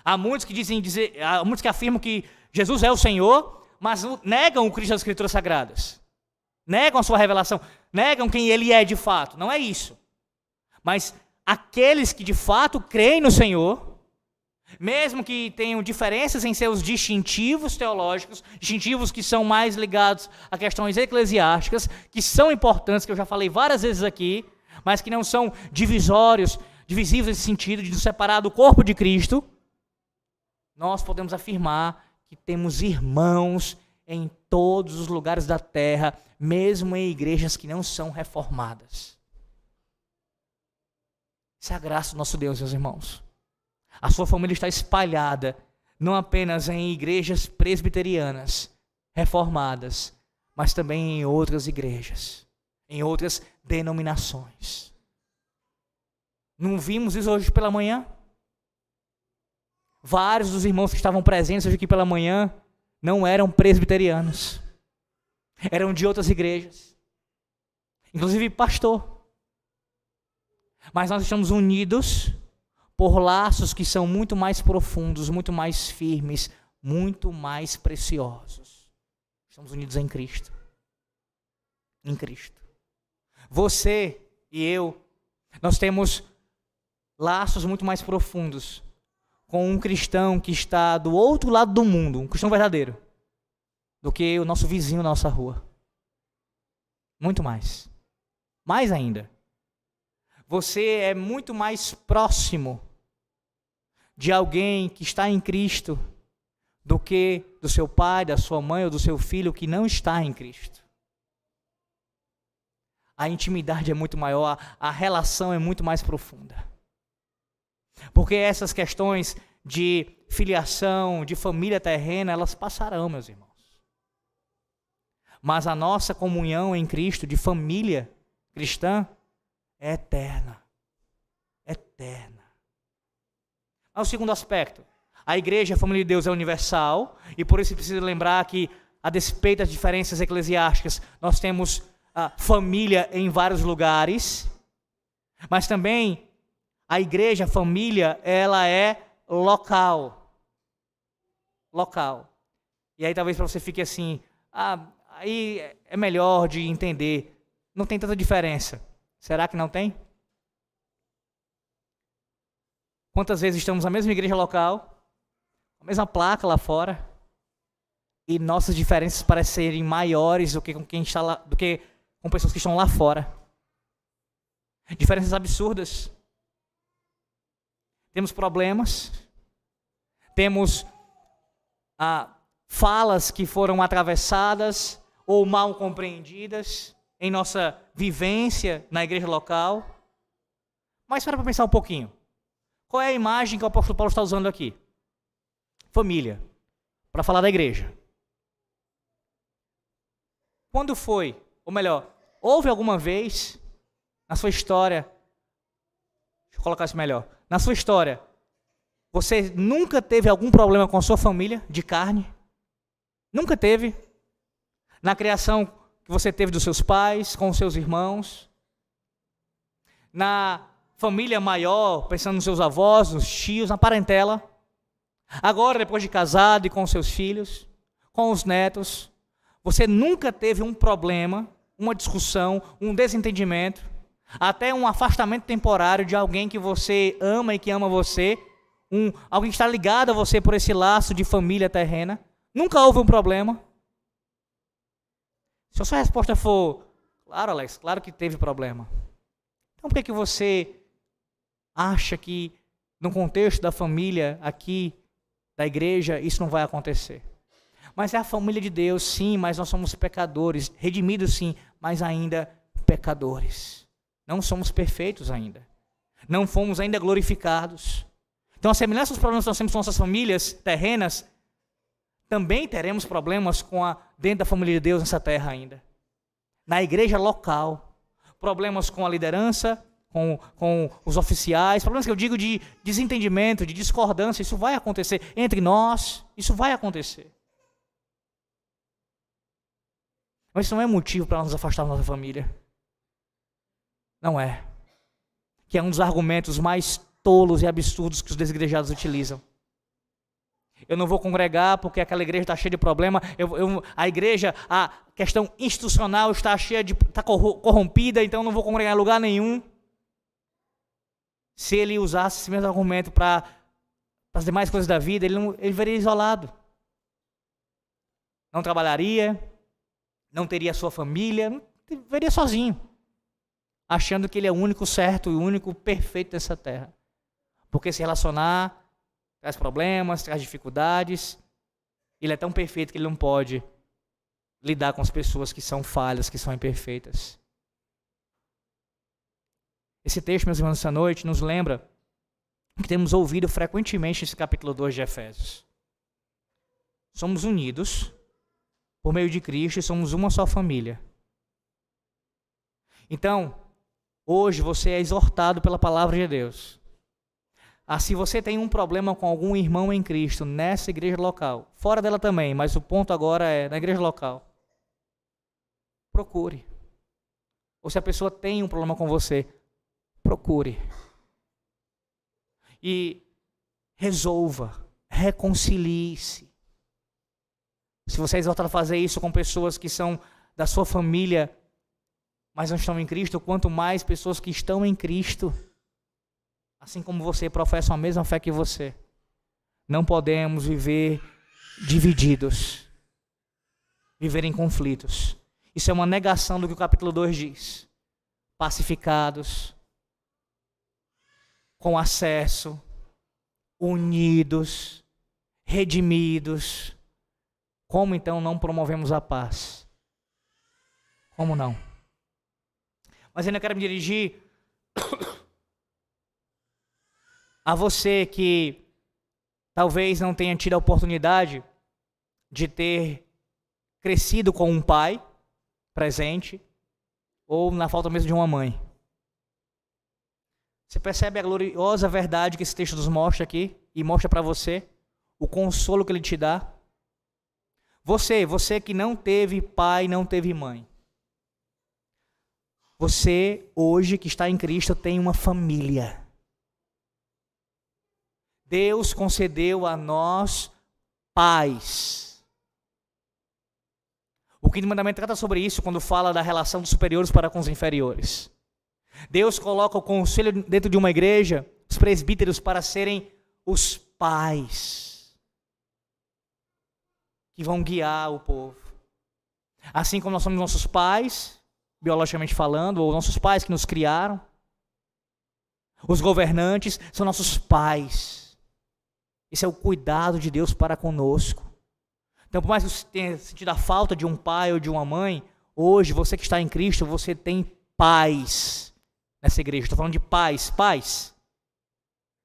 A: Há muitos que afirmam que Jesus é o Senhor, mas negam o Cristo das Escrituras Sagradas. Negam a sua revelação. Negam quem ele é de fato. Não é isso. Mas aqueles que de fato creem no Senhor, mesmo que tenham diferenças em seus distintivos teológicos, distintivos que são mais ligados a questões eclesiásticas, que são importantes, que eu já falei várias vezes aqui, mas que não são divisíveis nesse sentido de nos separar do corpo de Cristo, nós podemos afirmar que temos irmãos em todos os lugares da terra, mesmo em igrejas que não são reformadas. Essa é a graça do nosso Deus, meus irmãos. A sua família está espalhada, não apenas em igrejas presbiterianas, reformadas, mas também em outras igrejas, em outras denominações. Não vimos isso hoje pela manhã? Vários dos irmãos que estavam presentes hoje aqui pela manhã não eram presbiterianos, eram de outras igrejas, inclusive pastor. Mas nós estamos unidos por laços que são muito mais profundos, muito mais firmes, muito mais preciosos. Estamos unidos em Cristo. Em Cristo. Você e eu, nós temos laços muito mais profundos com um cristão que está do outro lado do mundo, um cristão verdadeiro, do que o nosso vizinho na nossa rua. Muito mais. Mais ainda. Você é muito mais próximo de alguém que está em Cristo do que do seu pai, da sua mãe ou do seu filho que não está em Cristo. A intimidade é muito maior, a relação é muito mais profunda. Porque essas questões de filiação, de família terrena, elas passarão, meus irmãos. Mas a nossa comunhão em Cristo, de família cristã, é eterna. Eterna. O segundo aspecto, a igreja, a família de Deus é universal, e por isso precisa lembrar que, a despeito das diferenças eclesiásticas, nós temos a família em vários lugares, mas também a igreja, a família, ela é local. Local. E aí talvez para você fique assim, aí é melhor de entender, não tem tanta diferença. Será que não tem? Quantas vezes estamos na mesma igreja local, a mesma placa lá fora, e nossas diferenças parecerem maiores do que com quem está lá, do que com pessoas que estão lá fora. Diferenças absurdas. Temos problemas, temos falas que foram atravessadas ou mal compreendidas em nossa vivência na igreja local. Mas para pensar um pouquinho. Qual é a imagem que o apóstolo Paulo está usando aqui? Família, para falar da igreja. Quando foi, ou melhor, houve alguma vez na sua história, deixa eu colocar isso melhor, na sua história, você nunca teve algum problema com a sua família de carne? Nunca teve? Na criação que você teve dos seus pais, com os seus irmãos? Na família maior, pensando nos seus avós, nos tios, na parentela. Agora, depois de casado e com seus filhos, com os netos, você nunca teve um problema, uma discussão, um desentendimento, até um afastamento temporário de alguém que você ama e que ama você, alguém que está ligado a você por esse laço de família terrena. Nunca houve um problema. Se a sua resposta for, claro, Alex, claro que teve problema. Então por que você acha que no contexto da família aqui, da igreja, isso não vai acontecer? Mas é a família de Deus, sim, mas nós somos pecadores, redimidos sim, mas ainda pecadores. Não somos perfeitos ainda. Não fomos ainda glorificados. Então, a semelhança dos problemas que nós temos com nossas famílias terrenas, também teremos problemas dentro da família de Deus nessa terra ainda. Na igreja local. Problemas com a liderança, com os oficiais, problemas que eu digo de desentendimento, de discordância, isso vai acontecer entre nós, isso vai acontecer. Mas isso não é motivo para nos afastarmos da nossa família. Não é. Que é um dos argumentos mais tolos e absurdos que os desigrejados utilizam. Eu não vou congregar porque aquela igreja está cheia de problema. A igreja, a questão institucional está corrompida, então eu não vou congregar em lugar nenhum. Se ele usasse esse mesmo argumento para as demais coisas da vida, ele viveria isolado. Não trabalharia, não teria sua família, viveria sozinho, achando que ele é o único certo e o único perfeito dessa terra. Porque se relacionar traz problemas, traz dificuldades. Ele é tão perfeito que ele não pode lidar com as pessoas que são falhas, que são imperfeitas. Esse texto, meus irmãos, essa noite nos lembra que temos ouvido frequentemente nesse capítulo 2 de Efésios. Somos unidos por meio de Cristo e somos uma só família. Então, hoje você é exortado pela palavra de Deus. Se você tem um problema com algum irmão em Cristo nessa igreja local, fora dela também, mas o ponto agora é na igreja local, procure. Ou se a pessoa tem um problema com você, procure. E resolva, reconcilie-se. Se você é exortado a fazer isso com pessoas que são da sua família, mas não estão em Cristo, quanto mais pessoas que estão em Cristo, assim como você professa a mesma fé que você, não podemos viver divididos, viver em conflitos. Isso é uma negação do que o capítulo 2 diz. Pacificados, com acesso, unidos, redimidos. Como então não promovemos a paz? Como não? Mas ainda quero me dirigir a você que talvez não tenha tido a oportunidade de ter crescido com um pai presente, ou na falta mesmo de uma mãe. Você percebe a gloriosa verdade que esse texto nos mostra aqui, e mostra para você o consolo que ele te dá? Você que não teve pai, não teve mãe. Você, hoje, que está em Cristo, tem uma família. Deus concedeu a nós pais. O quinto mandamento trata sobre isso quando fala da relação dos superiores para com os inferiores. Deus coloca o conselho dentro de uma igreja, os presbíteros, para serem os pais que vão guiar o povo. Assim como nós somos nossos pais, biologicamente falando, ou nossos pais que nos criaram, os governantes são nossos pais. Esse é o cuidado de Deus para conosco. Então, por mais que você tenha sentido a falta de um pai ou de uma mãe, hoje, você que está em Cristo, você tem pais nessa igreja. Estou falando de pais.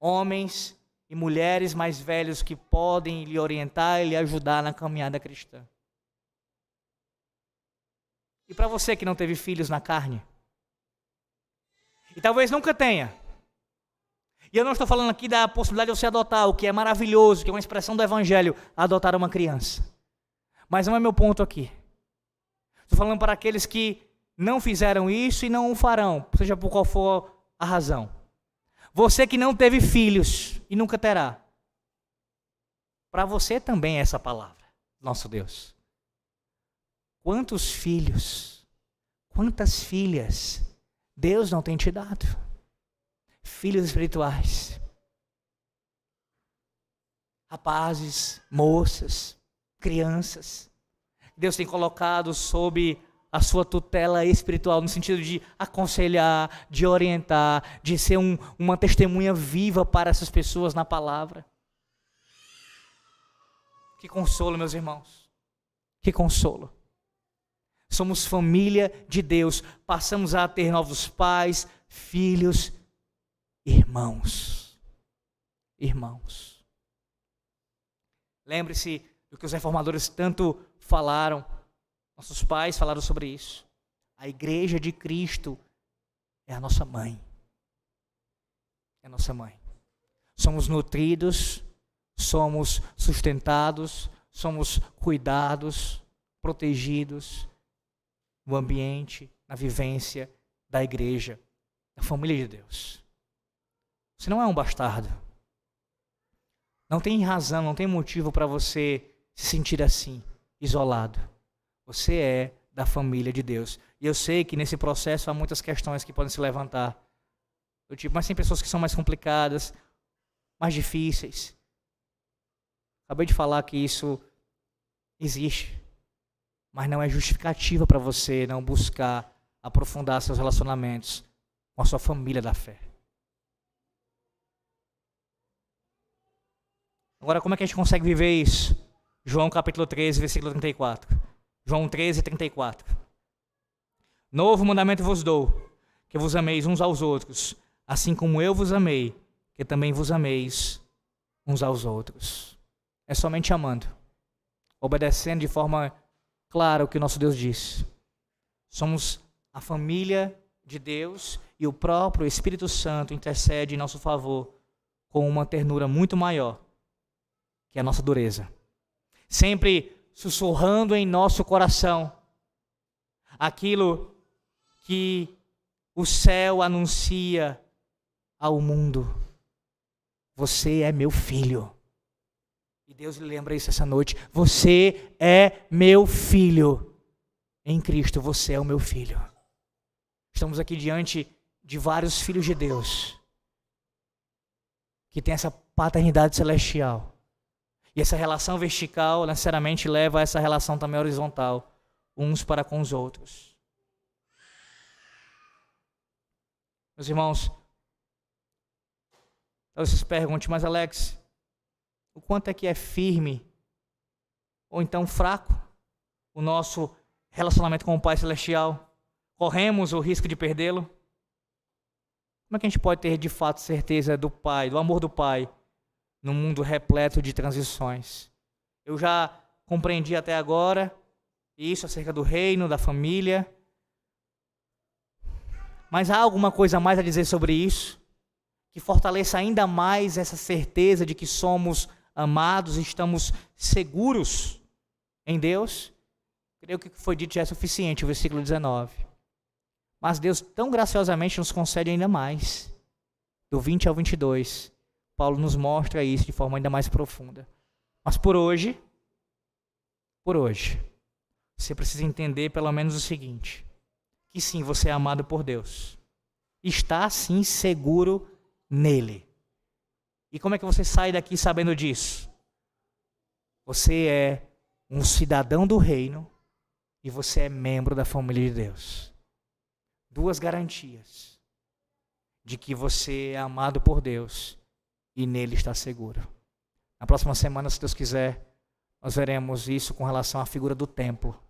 A: Homens e mulheres mais velhos que podem lhe orientar e lhe ajudar na caminhada cristã. E para você que não teve filhos na carne, e talvez nunca tenha, e eu não estou falando aqui da possibilidade de você adotar, o que é maravilhoso, que é uma expressão do Evangelho, adotar uma criança. Mas não é meu ponto aqui. Estou falando para aqueles que não fizeram isso e não o farão, seja por qual for a razão. Você que não teve filhos e nunca terá. Para você também é essa palavra, nosso Deus. Quantos filhos, quantas filhas Deus não tem te dado? Filhos espirituais. Rapazes, moças, crianças. Deus tem colocado sob a sua tutela espiritual, no sentido de aconselhar, de orientar, de ser uma testemunha viva para essas pessoas na palavra. Que consolo, meus irmãos. Que consolo. Somos família de Deus. Passamos a ter novos pais, filhos, irmãos. irmãos. Lembre-se do que os reformadores tanto falaram, nossos pais falaram sobre isso. A igreja de Cristo é a nossa mãe. É a nossa mãe. Somos nutridos, somos sustentados, somos cuidados, protegidos no ambiente, na vivência da igreja, da família de Deus. Você não é um bastardo. Não tem razão, não tem motivo para você se sentir assim, isolado. Você é da família de Deus. E eu sei que nesse processo há muitas questões que podem se levantar. Do tipo, mas tem pessoas que são mais complicadas, mais difíceis. Acabei de falar que isso existe, mas não é justificativa para você não buscar aprofundar seus relacionamentos com a sua família da fé. Agora, como é que a gente consegue viver isso? João capítulo 13, versículo 34. João 13, 34. Novo mandamento vos dou, que vos ameis uns aos outros, assim como eu vos amei, que também vos ameis uns aos outros. É somente amando, obedecendo de forma clara o que o nosso Deus diz. Somos a família de Deus e o próprio Espírito Santo intercede em nosso favor com uma ternura muito maior que a nossa dureza. Sempre sussurrando em nosso coração aquilo que o céu anuncia ao mundo. Você é meu filho. E Deus lhe lembra isso essa noite. Você é meu filho. Em Cristo você é o meu filho. Estamos aqui diante de vários filhos de Deus que tem essa paternidade celestial. E essa relação vertical necessariamente leva a essa relação também horizontal, uns para com os outros. Meus irmãos, talvez vocês perguntem, mas Alex, o quanto é que é firme ou então fraco o nosso relacionamento com o Pai Celestial? Corremos o risco de perdê-lo? Como é que a gente pode ter de fato certeza do Pai, do amor do Pai, num mundo repleto de transições? Eu já compreendi até agora isso acerca do reino, da família. Mas há alguma coisa mais a dizer sobre isso? Que fortaleça ainda mais essa certeza de que somos amados e estamos seguros em Deus? Creio que o que foi dito já é suficiente, o versículo 19. Mas Deus tão graciosamente nos concede ainda mais. Do 20 ao 22, Paulo nos mostra isso de forma ainda mais profunda. Mas por hoje, você precisa entender pelo menos o seguinte: que sim, você é amado por Deus. Está sim seguro nele. E como é que você sai daqui sabendo disso? Você é um cidadão do reino e você é membro da família de Deus. Duas garantias de que você é amado por Deus e nele está seguro. Na próxima semana, se Deus quiser, nós veremos isso com relação à figura do templo.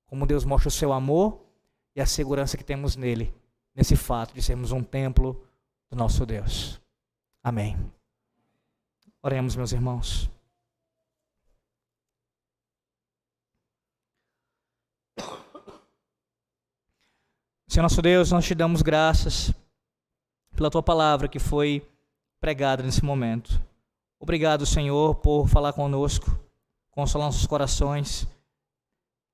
A: Como Deus mostra o seu amor e a segurança que temos nele, nesse fato de sermos um templo do nosso Deus. Amém. Oremos, meus irmãos. Senhor nosso Deus, nós te damos graças pela tua palavra que foi pregada nesse momento. Obrigado, Senhor, por falar conosco, consolar nossos corações,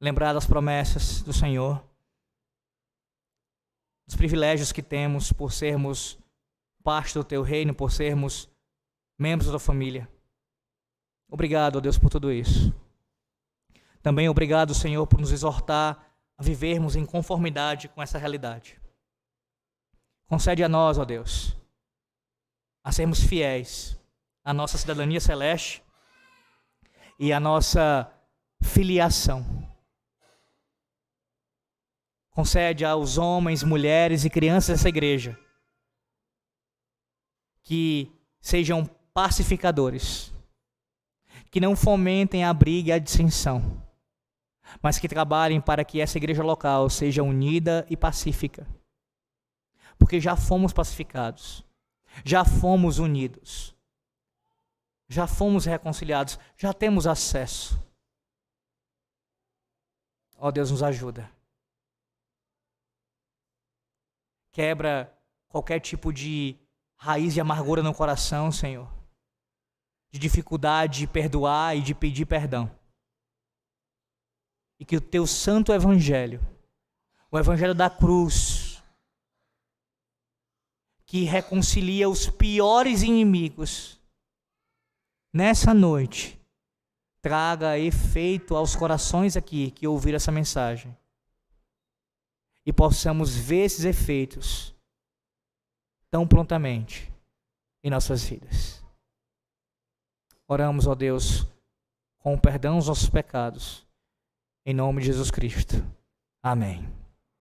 A: lembrar das promessas do Senhor, dos privilégios que temos por sermos parte do teu reino, por sermos membros da família. Obrigado, ó Deus, por tudo isso. Também obrigado, Senhor, por nos exortar a vivermos em conformidade com essa realidade. Concede a nós, ó Deus, a sermos fiéis à nossa cidadania celeste e à nossa filiação. Concede aos homens, mulheres e crianças dessa igreja que sejam pacificadores, que não fomentem a briga e a dissensão, mas que trabalhem para que essa igreja local seja unida e pacífica. Porque já fomos pacificados, já fomos unidos. já fomos reconciliados, já temos acesso. Ó Deus, nos ajuda. Quebra qualquer tipo de raiz de amargura no coração, Senhor. De dificuldade de perdoar e de pedir perdão. E que o teu santo evangelho, o evangelho da cruz, que reconcilia os piores inimigos, nessa noite, traga efeito aos corações aqui que ouviram essa mensagem. E possamos ver esses efeitos tão prontamente em nossas vidas. Oramos, ó Deus, com o perdão dos nossos pecados, em nome de Jesus Cristo. Amém.